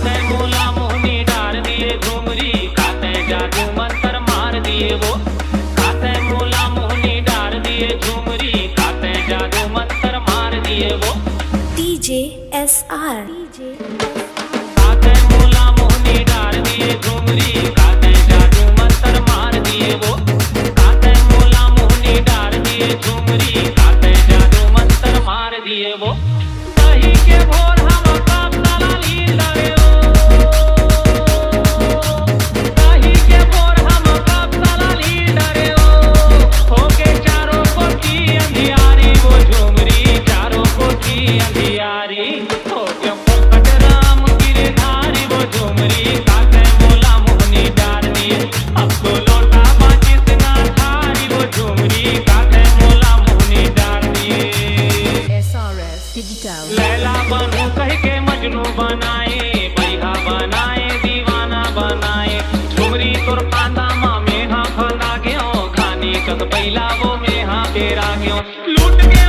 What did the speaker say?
काते मोला मोहनी डार दिए झुमरी, काते जादू मंत्र मार दिए वो। काते मोला मोहनी डार दिए झुमरी, काते जादू मंत्र मार दिए वो। DJ SR काते मोला मोहनी डार दिए झुमरी, काते जादू मंत्र मार दिए वो। काते मोला मोहनी डार दिए झुमरी, काते जादू मंत्र मार दिए वो। दही के भोर हम कब तला लील डरे हो, दही के भोर हम कब तला लील डरे हो के चारों कोठी अंधियारी वो झुमरी, चारों कोठी अंधियारी हो के पोपट राम गिरधारी वो झुमरी, काते मोला मोहनी डार दिए। अब तो लोटा बाजित ना थारी वो झुमरी, काते मोला मोहनी डार दिए। SRS Digital लैला बनू कह के मजनू बनाए, बैहा बनाए दीवाना बनाए। झुमरी तोर पांदा माँ में हाँ फंदा गयो, खानी कत बैला वो में हाँ तेरा गयो। लूट के